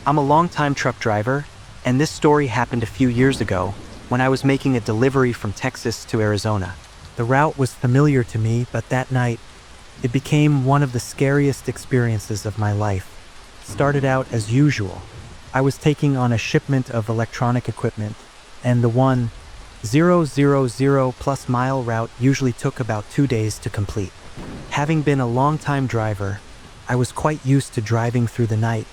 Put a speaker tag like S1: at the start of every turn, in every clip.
S1: I'm a longtime truck driver, and this story happened a few years ago when I was making a delivery from Texas to Arizona. The route was familiar to me, but that night, it became one of the scariest experiences of my life. It started out as usual. I was taking on a shipment of electronic equipment, and the 1,000 plus mile route usually took about 2 days to complete. Having been a long-time driver, I was quite used to driving through the night,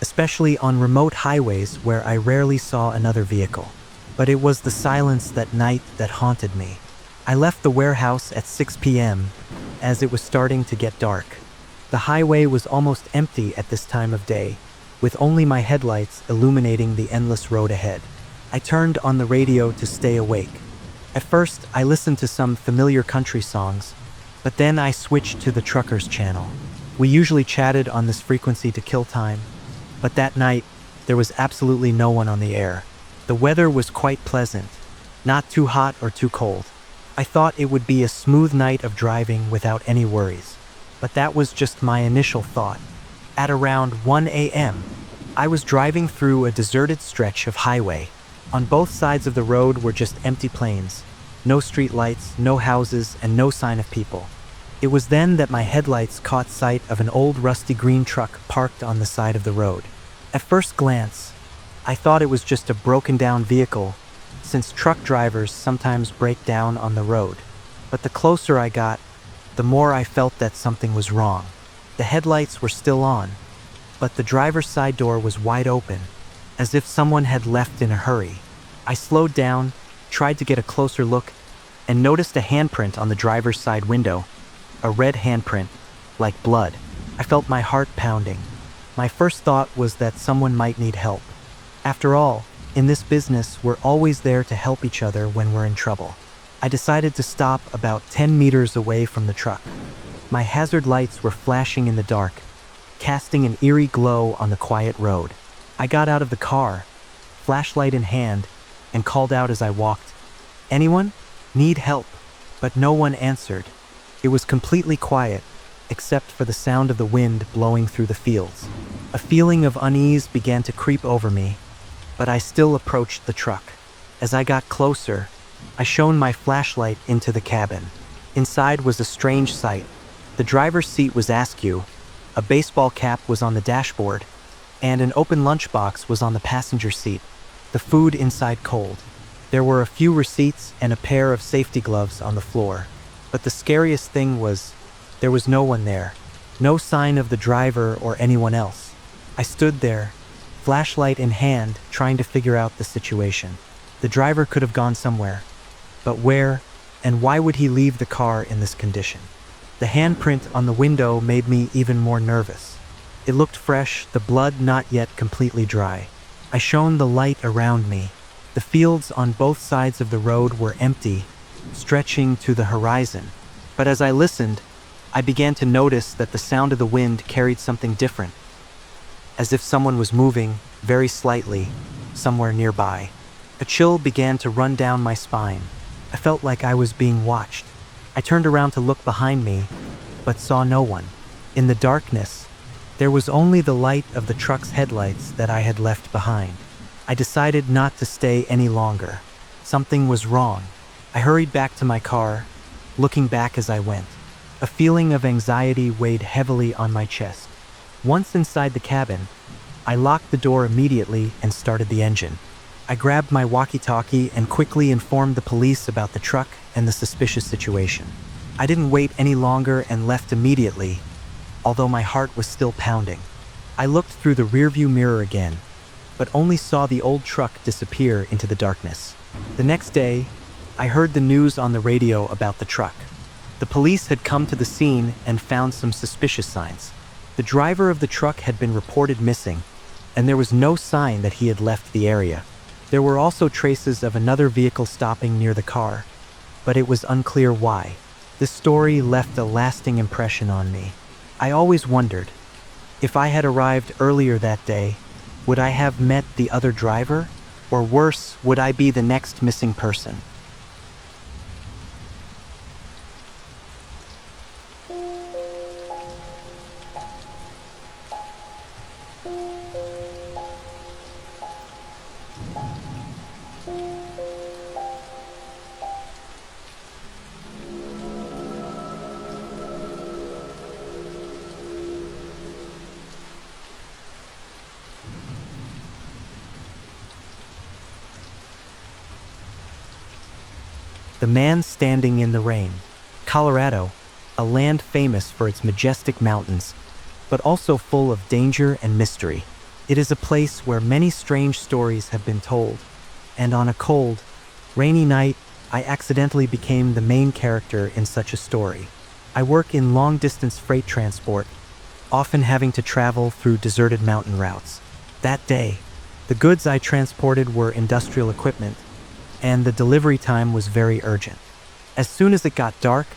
S1: especially on remote highways where I rarely saw another vehicle. But it was the silence that night that haunted me. I left the warehouse at 6 p.m. as it was starting to get dark. The highway was almost empty at this time of day, with only my headlights illuminating the endless road ahead. I turned on the radio to stay awake. At first, I listened to some familiar country songs, but then I switched to the truckers channel. We usually chatted on this frequency to kill time, but that night, there was absolutely no one on the air. The weather was quite pleasant, not too hot or too cold. I thought it would be a smooth night of driving without any worries, but that was just my initial thought. At around 1 a.m., I was driving through a deserted stretch of highway. On both sides of the road were just empty plains, no street lights, no houses, and no sign of people. It was then that my headlights caught sight of an old rusty green truck parked on the side of the road. At first glance, I thought it was just a broken-down vehicle, since truck drivers sometimes break down on the road. But the closer I got, the more I felt that something was wrong. The headlights were still on, but the driver's side door was wide open, as if someone had left in a hurry. I slowed down, tried to get a closer look, and noticed a handprint on the driver's side window. A red handprint, like blood. I felt my heart pounding. My first thought was that someone might need help. After all, in this business, we're always there to help each other when we're in trouble. I decided to stop about 10 meters away from the truck. My hazard lights were flashing in the dark, casting an eerie glow on the quiet road. I got out of the car, flashlight in hand, and called out as I walked, "Anyone? Need help?" But no one answered. It was completely quiet, except for the sound of the wind blowing through the fields. A feeling of unease began to creep over me, but I still approached the truck. As I got closer, I shone my flashlight into the cabin. Inside was a strange sight. The driver's seat was askew, a baseball cap was on the dashboard, and an open lunchbox was on the passenger seat, the food inside cold. There were a few receipts and a pair of safety gloves on the floor. But the scariest thing was, there was no one there. No sign of the driver or anyone else. I stood there, flashlight in hand, trying to figure out the situation. The driver could have gone somewhere, but where and why would he leave the car in this condition? The handprint on the window made me even more nervous. It looked fresh, the blood not yet completely dry. I shone the light around me. The fields on both sides of the road were empty, stretching to the horizon. But as I listened, I began to notice that the sound of the wind carried something different, as if someone was moving, very slightly, somewhere nearby. A chill began to run down my spine. I felt like I was being watched. I turned around to look behind me, but saw no one. In the darkness, there was only the light of the truck's headlights that I had left behind. I decided not to stay any longer. Something was wrong. I hurried back to my car, looking back as I went. A feeling of anxiety weighed heavily on my chest. Once inside the cabin, I locked the door immediately and started the engine. I grabbed my walkie-talkie and quickly informed the police about the truck and the suspicious situation. I didn't wait any longer and left immediately, although my heart was still pounding. I looked through the rearview mirror again, but only saw the old truck disappear into the darkness. The next day, I heard the news on the radio about the truck. The police had come to the scene and found some suspicious signs. The driver of the truck had been reported missing, and there was no sign that he had left the area. There were also traces of another vehicle stopping near the car, but it was unclear why. This story left a lasting impression on me. I always wondered, if I had arrived earlier that day, would I have met the other driver? Or worse, would I be the next missing person? The Man Standing in the Rain. Colorado, a land famous for its majestic mountains, but also full of danger and mystery. It is a place where many strange stories have been told, and on a cold, rainy night, I accidentally became the main character in such a story. I work in long-distance freight transport, often having to travel through deserted mountain routes. That day, the goods I transported were industrial equipment, and the delivery time was very urgent. As soon as it got dark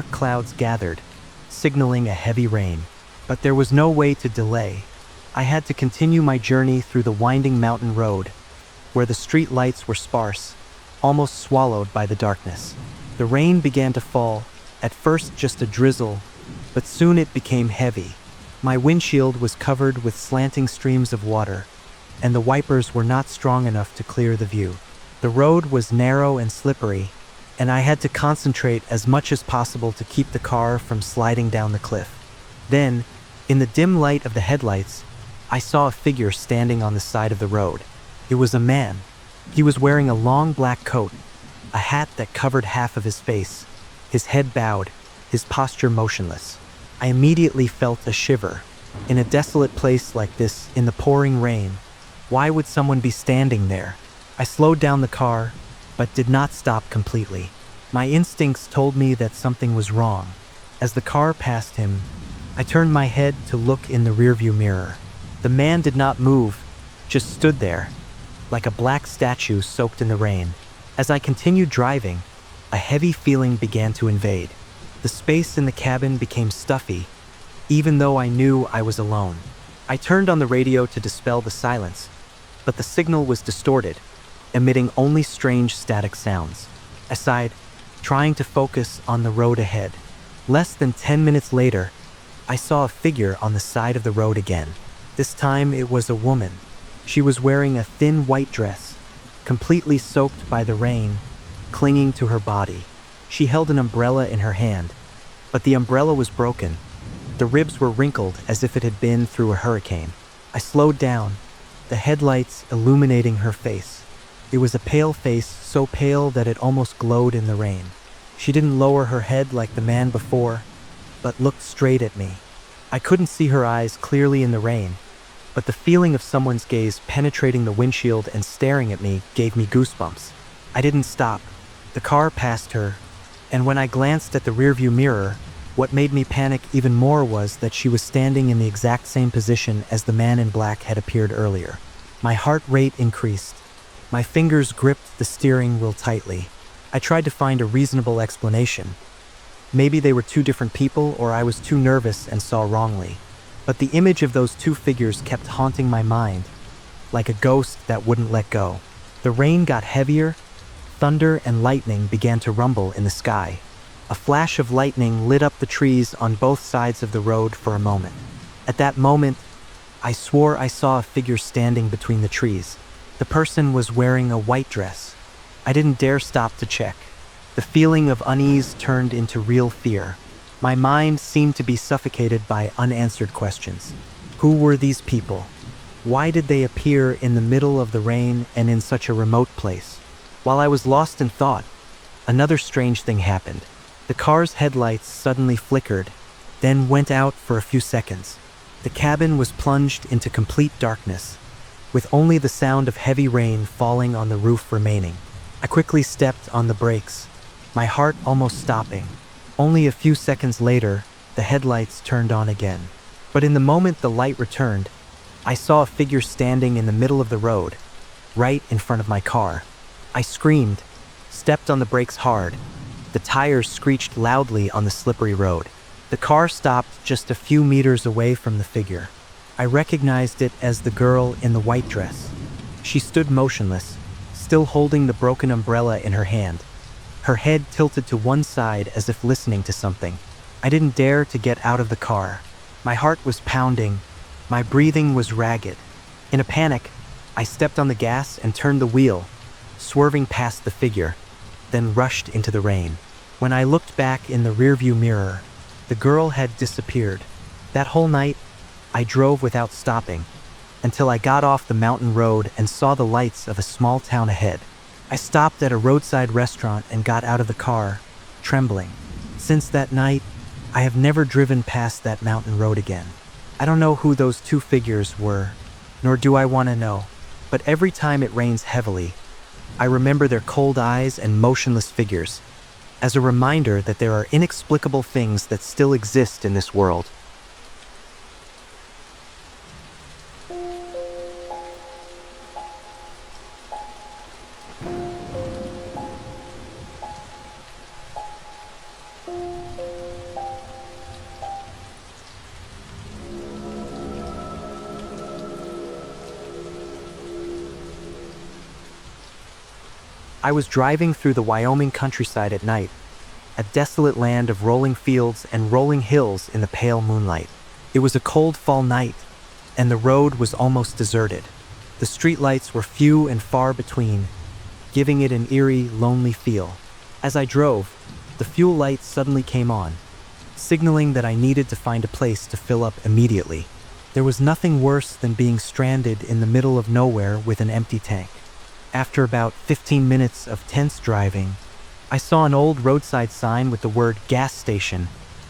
S1: clouds gathered, signaling a heavy rain. But there was no way to delay. I had to continue my journey through the winding mountain road, where the street lights were sparse, almost swallowed by the darkness. The rain began to fall, at first just a drizzle, but soon it became heavy. My windshield was covered with slanting streams of water, and the wipers were not strong enough to clear the view. The road was narrow and slippery, and I had to concentrate as much as possible to keep the car from sliding down the cliff. Then, in the dim light of the headlights, I saw a figure standing on the side of the road. It was a man. He was wearing a long black coat, a hat that covered half of his face, his head bowed, his posture motionless. I immediately felt a shiver. In a desolate place like this, in the pouring rain, why would someone be standing there? I slowed down the car, but did not stop completely. My instincts told me that something was wrong. As the car passed him, I turned my head to look in the rearview mirror. The man did not move, just stood there, like a black statue soaked in the rain. As I continued driving, a heavy feeling began to invade. The space in the cabin became stuffy, even though I knew I was alone. I turned on the radio to dispel the silence, but the signal was distorted, emitting only strange static sounds. I sighed, trying to focus on the road ahead. Less than 10 minutes later, I saw a figure on the side of the road again. This time it was a woman. She was wearing a thin white dress, completely soaked by the rain, clinging to her body. She held an umbrella in her hand, but the umbrella was broken. The ribs were wrinkled as if it had been through a hurricane. I slowed down, the headlights illuminating her face. It was a pale face, so pale that it almost glowed in the rain. She didn't lower her head like the man before, but looked straight at me. I couldn't see her eyes clearly in the rain, but the feeling of someone's gaze penetrating the windshield and staring at me gave me goosebumps. I didn't stop. The car passed her, and when I glanced at the rearview mirror, what made me panic even more was that she was standing in the exact same position as the man in black had appeared earlier. My heart rate increased. My fingers gripped the steering wheel tightly. I tried to find a reasonable explanation. Maybe they were two different people, or I was too nervous and saw wrongly. But the image of those two figures kept haunting my mind, like a ghost that wouldn't let go. The rain got heavier, thunder and lightning began to rumble in the sky. A flash of lightning lit up the trees on both sides of the road for a moment. At that moment, I swore I saw a figure standing between the trees. The person was wearing a white dress. I didn't dare stop to check. The feeling of unease turned into real fear. My mind seemed to be suffocated by unanswered questions. Who were these people? Why did they appear in the middle of the rain and in such a remote place? While I was lost in thought, another strange thing happened. The car's headlights suddenly flickered, then went out for a few seconds. The cabin was plunged into complete darkness, with only the sound of heavy rain falling on the roof remaining. I quickly stepped on the brakes, my heart almost stopping. Only a few seconds later, the headlights turned on again. But in the moment the light returned, I saw a figure standing in the middle of the road, right in front of my car. I screamed, stepped on the brakes hard. The tires screeched loudly on the slippery road. The car stopped just a few meters away from the figure. I recognized it as the girl in the white dress. She stood motionless, still holding the broken umbrella in her hand, her head tilted to one side as if listening to something. I didn't dare to get out of the car. My heart was pounding. My breathing was ragged. In a panic, I stepped on the gas and turned the wheel, swerving past the figure, then rushed into the rain. When I looked back in the rearview mirror, the girl had disappeared. That whole night, I drove without stopping, until I got off the mountain road and saw the lights of a small town ahead. I stopped at a roadside restaurant and got out of the car, trembling. Since that night, I have never driven past that mountain road again. I don't know who those two figures were, nor do I want to know, but every time it rains heavily, I remember their cold eyes and motionless figures, as a reminder that there are inexplicable things that still exist in this world. I was driving through the Wyoming countryside at night, a desolate land of rolling fields and rolling hills in the pale moonlight. It was a cold fall night, and the road was almost deserted. The streetlights were few and far between, giving it an eerie, lonely feel. As I drove, the fuel light suddenly came on, signaling that I needed to find a place to fill up immediately. There was nothing worse than being stranded in the middle of nowhere with an empty tank. After about 15 minutes of tense driving, I saw an old roadside sign with the word gas station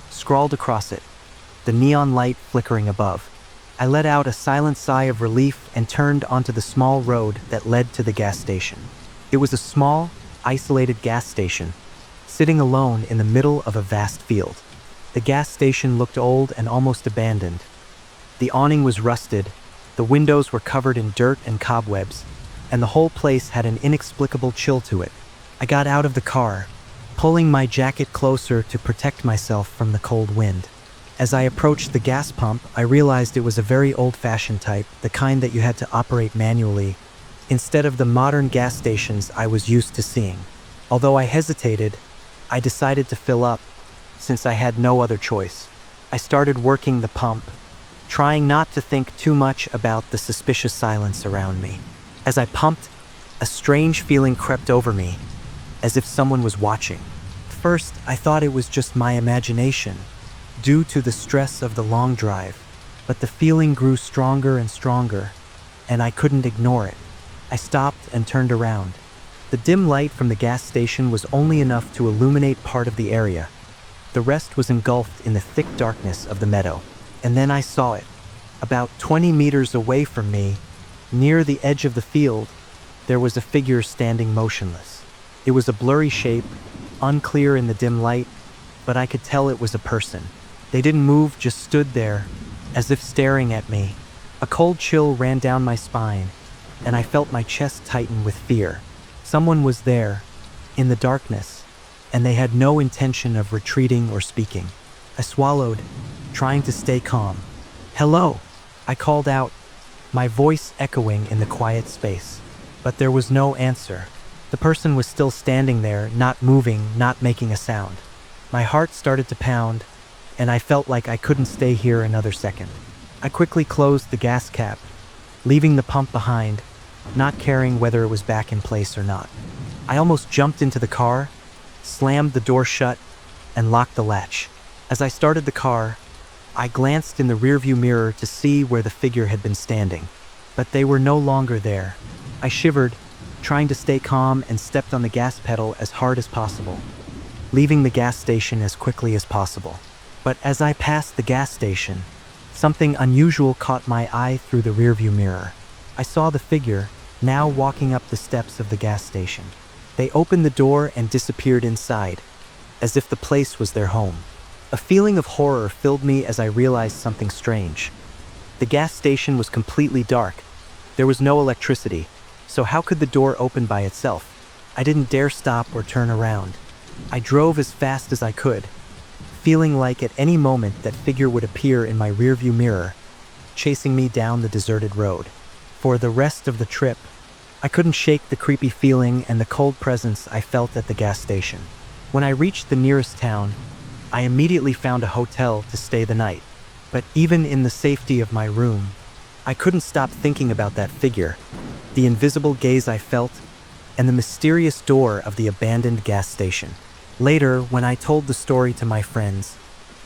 S1: scrawled across it, the neon light flickering above. I let out a silent sigh of relief and turned onto the small road that led to the gas station. It was a small, isolated gas station, sitting alone in the middle of a vast field. The gas station looked old and almost abandoned. The awning was rusted, the windows were covered in dirt and cobwebs, and the whole place had an inexplicable chill to it. I got out of the car, pulling my jacket closer to protect myself from the cold wind. As I approached the gas pump, I realized it was a very old-fashioned type, the kind that you had to operate manually, instead of the modern gas stations I was used to seeing. Although I hesitated, I decided to fill up, since I had no other choice. I started working the pump, trying not to think too much about the suspicious silence around me. As I pumped, a strange feeling crept over me, as if someone was watching. First, I thought it was just my imagination, due to the stress of the long drive, but the feeling grew stronger and stronger, and I couldn't ignore it. I stopped and turned around. The dim light from the gas station was only enough to illuminate part of the area. The rest was engulfed in the thick darkness of the meadow. And then I saw it. About 20 meters away from me, near the edge of the field, there was a figure standing motionless. It was a blurry shape, unclear in the dim light, but I could tell it was a person. They didn't move, just stood there, as if staring at me. A cold chill ran down my spine, and I felt my chest tighten with fear. Someone was there, in the darkness, and they had no intention of retreating or speaking. I swallowed, trying to stay calm. "Hello," I called out, my voice echoing in the quiet space. But there was no answer. The person was still standing there, not moving, not making a sound. My heart started to pound, and I felt like I couldn't stay here another second. I quickly closed the gas cap, leaving the pump behind, not caring whether it was back in place or not. I almost jumped into the car, slammed the door shut, and locked the latch. As I started the car, I glanced in the rearview mirror to see where the figure had been standing, but they were no longer there. I shivered, trying to stay calm, and stepped on the gas pedal as hard as possible, leaving the gas station as quickly as possible. But as I passed the gas station, something unusual caught my eye through the rearview mirror. I saw the figure, now walking up the steps of the gas station. They opened the door and disappeared inside, as if the place was their home. A feeling of horror filled me as I realized something strange. The gas station was completely dark. There was no electricity, so how could the door open by itself? I didn't dare stop or turn around. I drove as fast as I could, feeling like at any moment that figure would appear in my rearview mirror, chasing me down the deserted road. For the rest of the trip, I couldn't shake the creepy feeling and the cold presence I felt at the gas station. When I reached the nearest town, I immediately found a hotel to stay the night. But even in the safety of my room, I couldn't stop thinking about that figure. the invisible gaze I felt, and the mysterious door of the abandoned gas station. Later, when I told the story to my friends,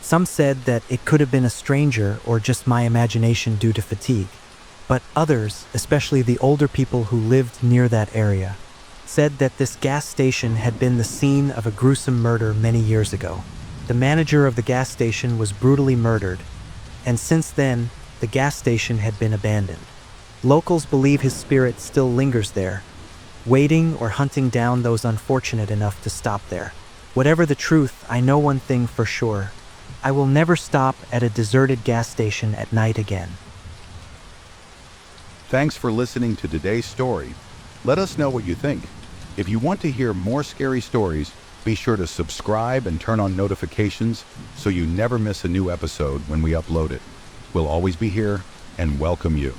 S1: some said that it could have been a stranger or just my imagination due to fatigue. But others, especially the older people who lived near that area, said that this gas station had been the scene of a gruesome murder many years ago. The manager of the gas station was brutally murdered, and since then, the gas station had been abandoned. Locals believe his spirit still lingers there, waiting or hunting down those unfortunate enough to stop there. Whatever the truth, I know one thing for sure. I will never stop at a deserted gas station at night again.
S2: Thanks for listening to today's story. Let us know what you think. If you want to hear more scary stories, be sure to subscribe and turn on notifications so you never miss a new episode when we upload it. We'll always be here and welcome you.